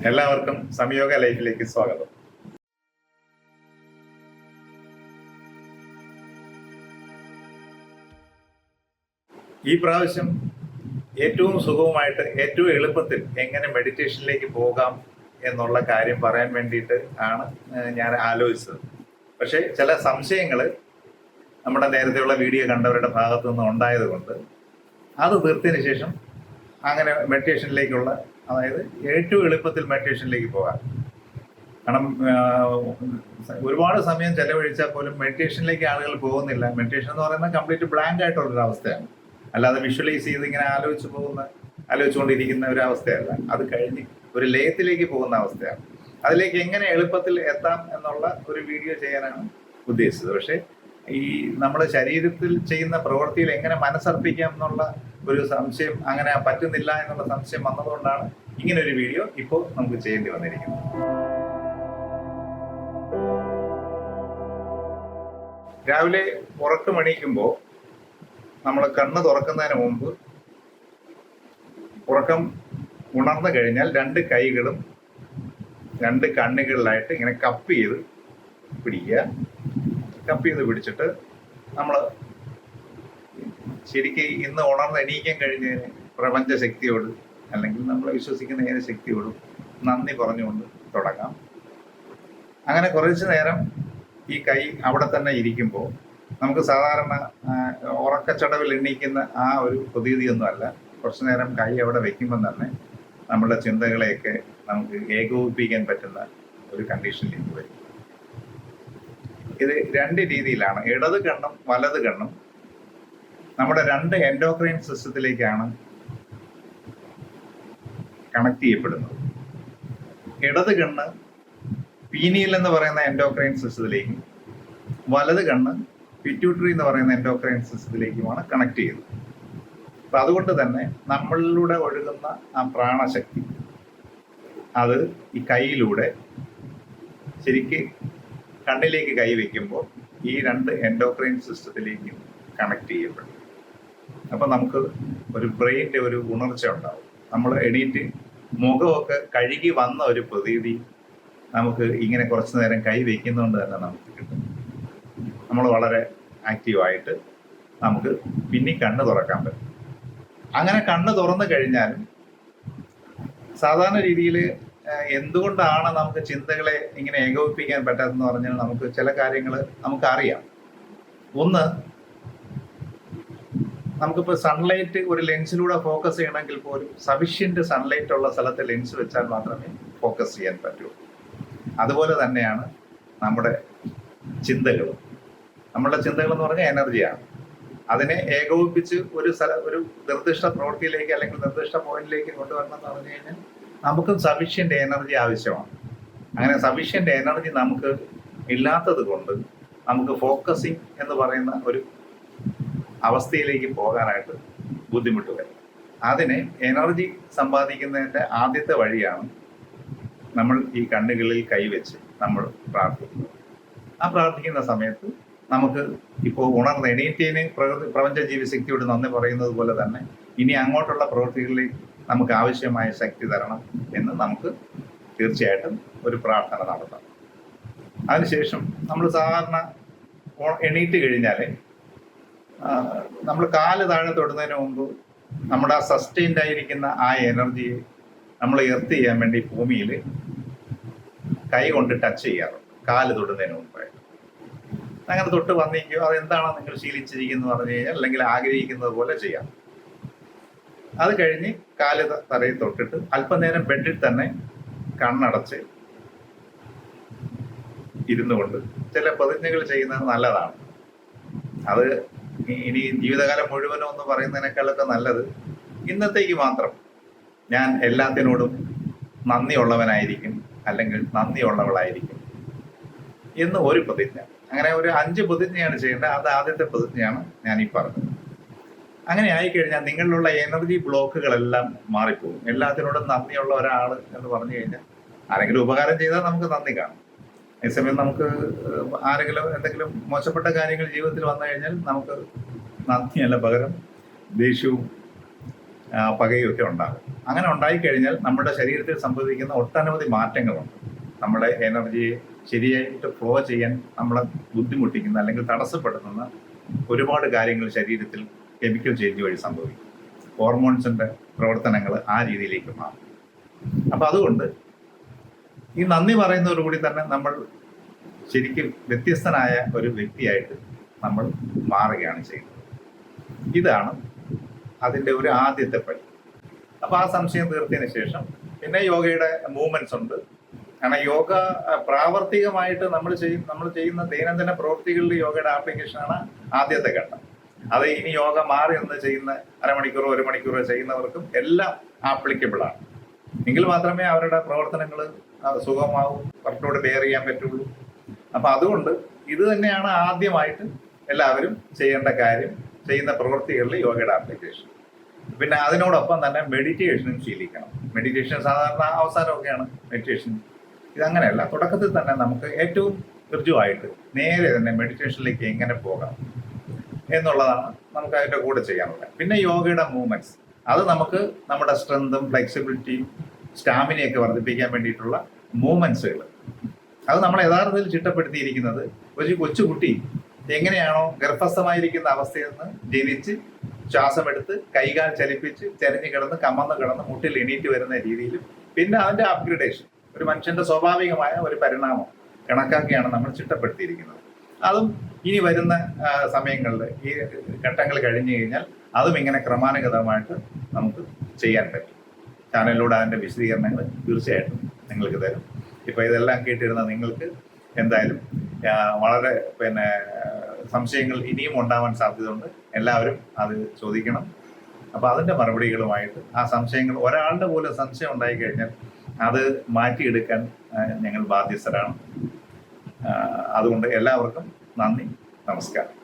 എല്ലാവർക്കും സംയോഗ ലൈഫിലേക്ക് സ്വാഗതം. ഈ പ്രാവശ്യം ഏറ്റവും സുഖവുമായിട്ട് ഏറ്റവും എളുപ്പത്തിൽ എങ്ങനെ മെഡിറ്റേഷനിലേക്ക് പോകാം എന്നുള്ള കാര്യം പറയാൻ വേണ്ടിയിട്ട് ആണ് ഞാൻ ആലോചിച്ചത്. പക്ഷേ ചില സംശയങ്ങൾ നമ്മുടെ നേരത്തെയുള്ള വീഡിയോ കണ്ടവരുടെ ഭാഗത്തു നിന്ന് ഉണ്ടായത് കൊണ്ട് അത് തീർത്തതിന് ശേഷം അങ്ങനെ മെഡിറ്റേഷനിലേക്കുള്ള, അതായത് ഏറ്റവും എളുപ്പത്തിൽ മെഡിറ്റേഷനിലേക്ക് പോകാം. കാരണം ഒരുപാട് സമയം ചെലവഴിച്ചാൽ പോലും മെഡിറ്റേഷനിലേക്ക് ആളുകൾ പോകുന്നില്ല. മെഡിറ്റേഷൻ എന്ന് പറയുന്നത് കംപ്ലീറ്റ് ബ്ലാങ്ക് ആയിട്ടുള്ളൊരു അവസ്ഥയാണ്, അല്ലാതെ വിഷ്വലൈസ് ചെയ്ത് ഇങ്ങനെ ആലോചിച്ചുകൊണ്ടിരിക്കുന്ന ഒരു അവസ്ഥയല്ല. അത് കഴിഞ്ഞ് ഒരു ലയത്തിലേക്ക് പോകുന്ന അവസ്ഥയാണ്. അതിലേക്ക് എങ്ങനെ എളുപ്പത്തിൽ എത്താം എന്നുള്ള ഒരു വീഡിയോ ചെയ്യാനാണ് ഉദ്ദേശിച്ചത്. പക്ഷേ ഈ നമ്മുടെ ശരീരത്തിൽ ചെയ്യുന്ന പ്രവൃത്തിയിൽ എങ്ങനെ മനസ്സർപ്പിക്കാം എന്നുള്ള ഒരു സംശയം, അങ്ങനെ പറ്റുന്നില്ല എന്നുള്ള സംശയം വന്നതുകൊണ്ടാണ് ഇങ്ങനെ ഒരു വീഡിയോ ഇപ്പോൾ നമുക്ക് ചെയ്യേണ്ടി വന്നിരിക്കുന്നത്. രാവിലെ ഉറക്കമണിക്കുമ്പോൾ നമ്മൾ കണ്ണ് തുറക്കുന്നതിന് മുമ്പ് ഉറക്കം ഉണർന്നു കഴിഞ്ഞാൽ രണ്ട് കൈകളും രണ്ട് കണ്ണുകളിലായിട്ട് ഇങ്ങനെ കപ്പ് ചെയ്ത് പിടിക്കുക. കപ്പ് ചെയ്ത് പിടിച്ചിട്ട് നമ്മൾ ശരിക്കും ഇന്ന് ഉണർന്ന് എണീക്കാൻ കഴിഞ്ഞതിന് പ്രപഞ്ച ശക്തിയോട് അല്ലെങ്കിൽ നമ്മൾ വിശ്വസിക്കുന്ന ഏത് ശക്തിയോടും നന്ദി പറഞ്ഞുകൊണ്ട് തുടങ്ങാം. അങ്ങനെ കുറച്ച് നേരം ഈ കൈ അവിടെ തന്നെ ഇരിക്കുമ്പോൾ നമുക്ക് സാധാരണ ഉറക്കച്ചടവിൽ എണീക്കുന്ന ആ ഒരു പ്രതീതിയൊന്നും അല്ല. കുറച്ചു നേരം കൈ അവിടെ വെക്കുമ്പോൾ തന്നെ നമ്മളുടെ ചിന്തകളെയൊക്കെ നമുക്ക് ഏകോപിപ്പിക്കാൻ പറ്റുന്ന ഒരു കണ്ടീഷനിലേക്ക് വരും. ഇത് രണ്ട് രീതിയിലാണ്. ഇടത് കണ്ണും വലത് കണ്ണും നമ്മുടെ രണ്ട് എൻഡോക്രൈൻ സിസ്റ്റത്തിലേക്കാണ് കണക്ട് ചെയ്യപ്പെടുന്നത്. ഇടത് കണ്ണ് പീനിയൽ എന്ന് പറയുന്ന എൻഡോക്രൈൻ സിസ്റ്റത്തിലേക്കും വലത് കണ്ണ് പിറ്റ്യൂട്ടറി എന്ന് പറയുന്ന എൻഡോക്രൈൻ സിസ്റ്റത്തിലേക്കുമാണ് കണക്ട് ചെയ്യുന്നത്. അപ്പം അതുകൊണ്ട് തന്നെ നമ്മളിലൂടെ ഒഴുകുന്ന ആ പ്രാണശക്തി അത് ഈ കൈയിലൂടെ ശരിക്ക് കണ്ണിലേക്ക് കൈ വയ്ക്കുമ്പോൾ ഈ രണ്ട് എൻഡോക്രൈൻ സിസ്റ്റത്തിലേക്ക് കണക്ട് ചെയ്യപ്പെടും. അപ്പം നമുക്ക് ഒരു ബ്രെയിനിൻ്റെ ഒരു ഉണർച്ച ഉണ്ടാവും. നമ്മൾ എണീറ്റ് മുഖമൊക്കെ കഴുകി വന്ന ഒരു പ്രതീതി നമുക്ക് ഇങ്ങനെ കുറച്ചു നേരം കൈ വയ്ക്കുന്നതുകൊണ്ട് തന്നെ നമുക്ക് കിട്ടും. നമ്മൾ വളരെ ആക്റ്റീവായിട്ട് നമുക്ക് പിന്നെ കണ്ണ് തുറക്കാൻ പറ്റും. അങ്ങനെ കണ്ണ് തുറന്നു കഴിഞ്ഞാലും സാധാരണ രീതിയിൽ എന്തുകൊണ്ടാണ് നമുക്ക് ചിന്തകളെ ഇങ്ങനെ ഏകോപിപ്പിക്കാൻ പറ്റാത്തതെന്ന് പറഞ്ഞാൽ നമുക്ക് ചില കാര്യങ്ങൾ നമുക്കറിയാം. ഒന്ന്, നമുക്കിപ്പോൾ സൺലൈറ്റ് ഒരു ലെൻസിലൂടെ ഫോക്കസ് ചെയ്യണമെങ്കിൽ പോലും സഫിഷ്യൻറ്റ് സൺലൈറ്റ് ഉള്ള സ്ഥലത്ത് ലെൻസ് വെച്ചാൽ മാത്രമേ ഫോക്കസ് ചെയ്യാൻ പറ്റൂ. അതുപോലെ തന്നെയാണ് നമ്മുടെ ചിന്തകളും. നമ്മളുടെ ചിന്തകൾ എന്ന് പറഞ്ഞാൽ എനർജിയാണ്. അതിനെ ഏകോപിപ്പിച്ച് ഒരു നിർദ്ദിഷ്ട പ്രവൃത്തിയിലേക്ക് അല്ലെങ്കിൽ നിർദ്ദിഷ്ട പോയിന്റിലേക്ക് കൊണ്ടുവരണം എന്ന് പറഞ്ഞു കഴിഞ്ഞാൽ നമുക്കും സഫിഷ്യൻ്റ് എനർജി ആവശ്യമാണ്. അങ്ങനെ സഫിഷ്യൻ്റ് എനർജി നമുക്ക് ഇല്ലാത്തത് കൊണ്ട് നമുക്ക് ഫോക്കസിങ് എന്ന് പറയുന്ന ഒരു അവസ്ഥയിലേക്ക് പോകാനായിട്ട് ബുദ്ധിമുട്ട് വരും. അതിന് എനർജി സമ്പാദിക്കുന്നതിൻ്റെ ആദ്യത്തെ വഴിയാണ് നമ്മൾ ഈ കണ്ണുകളിൽ കൈവച്ച് നമ്മൾ പ്രാർത്ഥിക്കുന്നത്. ആ പ്രാർത്ഥിക്കുന്ന സമയത്ത് നമുക്ക് ഇപ്പോൾ ഉണർന്ന് എണീറ്റേന് പ്രപഞ്ച ജീവിശക്തിയോട് നന്ദി പറയുന്നത് പോലെ തന്നെ ഇനി അങ്ങോട്ടുള്ള പ്രവൃത്തികളിൽ നമുക്ക് ആവശ്യമായ ശക്തി തരണം എന്ന് നമുക്ക് തീർച്ചയായിട്ടും ഒരു പ്രാർത്ഥന നടത്താം. അതിനുശേഷം നമ്മൾ സാധാരണ എണീറ്റ് കഴിഞ്ഞാൽ നമ്മൾ കാല് താഴെ തൊടുന്നതിന് മുമ്പ് നമ്മുടെ ആ സസ്റ്റെയിൻഡ് ആയിരിക്കുന്ന ആ എനർജിയെ നമ്മൾ എർത്ത് ചെയ്യാൻ വേണ്ടി ഭൂമിയിൽ കൈ കൊണ്ട് ടച്ച് ചെയ്യാറുണ്ട് കാല് തൊടുന്നതിന് മുമ്പായിട്ട്. അങ്ങനെ തൊട്ട് വന്നിരിക്കുകയോ അതെന്താണോ നിങ്ങൾ ശീലിച്ചിരിക്കുന്നത് പറഞ്ഞു കഴിഞ്ഞാൽ അല്ലെങ്കിൽ ആഗ്രഹിക്കുന്നത് പോലെ ചെയ്യാം. അത് കഴിഞ്ഞ് കാല് തറയിൽ തൊട്ടിട്ട് അല്പനേരം ബെഡിൽ തന്നെ കണ്ണടച്ച് ഇരുന്നു കൊണ്ട് ചില പ്രതിജ്ഞകൾ ചെയ്യുന്നത് നല്ലതാണ്. അത് ഇനി ജീവിതകാലം മുഴുവനും എന്ന് പറയുന്നതിനേക്കാളൊക്കെ നല്ലത് ഇന്നത്തേക്ക് മാത്രം ഞാൻ എല്ലാത്തിനോടും നന്ദിയുള്ളവനായിരിക്കും അല്ലെങ്കിൽ നന്ദിയുള്ളവളായിരിക്കും എന്ന് ഒരു പ്രതിജ്ഞ. അങ്ങനെ ഒരു 5 പ്രതിജ്ഞയാണ് ചെയ്യേണ്ടത്. അത് ആദ്യത്തെ പ്രതിജ്ഞയാണ് ഞാൻ ഈ പറഞ്ഞത്. അങ്ങനെ ആയിക്കഴിഞ്ഞാൽ നിങ്ങളിലുള്ള എനർജി ബ്ലോക്കുകളെല്ലാം മാറിപ്പോകും. എല്ലാത്തിനോടും നന്ദിയുള്ള ഒരാൾ എന്ന് പറഞ്ഞു കഴിഞ്ഞാൽ ആരെങ്കിലും ഉപകാരം ചെയ്താൽ നമുക്ക് നന്ദി കാണും. അതേസമയം നമുക്ക് ആരെങ്കിലും എന്തെങ്കിലും മോശപ്പെട്ട കാര്യങ്ങൾ ജീവിതത്തിൽ വന്നു കഴിഞ്ഞാൽ നമുക്ക് നന്ദിയല്ല പകരം ദേഷ്യവും പകയും ഒക്കെ ഉണ്ടാകും. അങ്ങനെ ഉണ്ടായിക്കഴിഞ്ഞാൽ നമ്മുടെ ശരീരത്തിൽ സംഭവിക്കുന്ന ഒട്ടനവധി മാറ്റങ്ങളുണ്ട്. നമ്മുടെ എനർജിയെ ശരിയായിട്ട് ഫ്ലോ ചെയ്യാൻ നമ്മളെ ബുദ്ധിമുട്ടിക്കുന്ന അല്ലെങ്കിൽ തടസ്സപ്പെടുത്തുന്ന ഒരുപാട് കാര്യങ്ങൾ ശരീരത്തിൽ കെമിക്കൽ ചേഞ്ച് വഴി സംഭവിക്കും. ഹോർമോൺസിന്റെ പ്രവർത്തനങ്ങൾ ആ രീതിയിലേക്ക് മാറും. അപ്പം അതുകൊണ്ട് ഈ നന്ദി പറയുന്നതോടുകൂടി തന്നെ നമ്മൾ ശരിക്കും വ്യത്യസ്തനായ ഒരു വ്യക്തിയായിട്ട് നമ്മൾ മാറുകയാണ് ചെയ്യുന്നത്. ഇതാണ് അതിൻ്റെ ഒരു ആദ്യത്തെ പടി. അപ്പോൾ ആ സംശയം തീർത്തതിന് ശേഷം പിന്നെ യോഗയുടെ മൂവ്മെന്റ്സ് ഉണ്ട്. കാരണം യോഗ പ്രാവർത്തികമായിട്ട് നമ്മൾ ചെയ്യുന്ന ദൈനംദിന പ്രവൃത്തികളിൽ യോഗയുടെ ആപ്ലിക്കേഷനാണ് ആദ്യത്തെ ഘട്ടം. അത് ഇനി യോഗ മാറി നിന്ന് ചെയ്യുന്ന അരമണിക്കൂറോ 1 മണിക്കൂറോ ചെയ്യുന്നവർക്കും എല്ലാം ആപ്ലിക്കബിൾ ആണ്. എങ്കിൽ മാത്രമേ അവരുടെ പ്രവർത്തനങ്ങൾ സുഗമമാവും, കുറച്ചുകൂടെ ബെയർ ചെയ്യാൻ പറ്റുള്ളൂ. അപ്പൊ അതുകൊണ്ട് ഇത് തന്നെയാണ് ആദ്യമായിട്ട് എല്ലാവരും ചെയ്യേണ്ട കാര്യം, ചെയ്യുന്ന പ്രവൃത്തികളിൽ യോഗയുടെ ആപ്ലിക്കേഷൻ. പിന്നെ അതിനോടൊപ്പം തന്നെ മെഡിറ്റേഷനും ശീലിക്കണം. മെഡിറ്റേഷൻ സാധാരണ അവസാനമൊക്കെയാണ് മെഡിറ്റേഷൻ. ഇതങ്ങനെയല്ല, തുടക്കത്തിൽ തന്നെ നമുക്ക് ഏറ്റവും ഋജുവായിട്ട് നേരെ തന്നെ മെഡിറ്റേഷനിലേക്ക് എങ്ങനെ പോകാം എന്നുള്ളതാണ് നമുക്ക് അതിൻ്റെ കൂടെ ചെയ്യാനുള്ളത്. പിന്നെ യോഗയുടെ മൂവ്മെന്റ്സ്, അത് നമുക്ക് നമ്മുടെ സ്ട്രെങ്തും ഫ്ലെക്സിബിലിറ്റിയും സ്റ്റാമിനയൊക്കെ വർദ്ധിപ്പിക്കാൻ വേണ്ടിയിട്ടുള്ള മൂവ്മെന്റ്സുകൾ. അത് നമ്മൾ യഥാർത്ഥത്തിൽ ചിട്ടപ്പെടുത്തിയിരിക്കുന്നത് ഒരു കൊച്ചുകുട്ടി എങ്ങനെയാണോ ഗർഭസ്ഥമായിരിക്കുന്ന അവസ്ഥയിൽ നിന്ന് ജനിച്ച് ശ്വാസമെടുത്ത് കൈകാൽ ചലിപ്പിച്ച് ചരിഞ്ഞ് കിടന്ന് കമന്ന് കിടന്ന് മുട്ടിൽ എണീറ്റ് വരുന്ന രീതിയിലും പിന്നെ അതിൻ്റെ അപ്ഗ്രഡേഷൻ ഒരു മനുഷ്യന്റെ സ്വാഭാവികമായ ഒരു പരിണാമം കണക്കാക്കിയാണ് നമ്മൾ ചിട്ടപ്പെടുത്തിയിരിക്കുന്നത്. അതും ഇനി വരുന്ന സമയങ്ങളിൽ ഈ ഘട്ടങ്ങൾ കഴിഞ്ഞു കഴിഞ്ഞാൽ അതും ഇങ്ങനെ ക്രമാനുഗതമായിട്ട് നമുക്ക് ചെയ്യാൻ പറ്റും. ചാനലിലൂടെ അതിൻ്റെ വിശദീകരണങ്ങൾ തീർച്ചയായിട്ടും നിങ്ങൾക്ക് തരും. ഇപ്പോൾ ഇതെല്ലാം കേട്ടിരുന്ന നിങ്ങൾക്ക് എന്തായാലും വളരെ സംശയങ്ങൾ ഇനിയും ഉണ്ടാവാൻ സാധ്യതയുണ്ട്. എല്ലാവരും അത് ചോദിക്കണം. അപ്പോൾ അതിൻ്റെ മറുപടികളുമായിട്ട് ആ സംശയങ്ങൾ, ഒരാളുടെ പോലും സംശയം ഉണ്ടായിക്കഴിഞ്ഞാൽ അത് മാറ്റിയെടുക്കാൻ ഞങ്ങൾ ബാധ്യസ്ഥരാണ്. അതുകൊണ്ട് എല്ലാവർക്കും നന്ദി, നമസ്കാരം.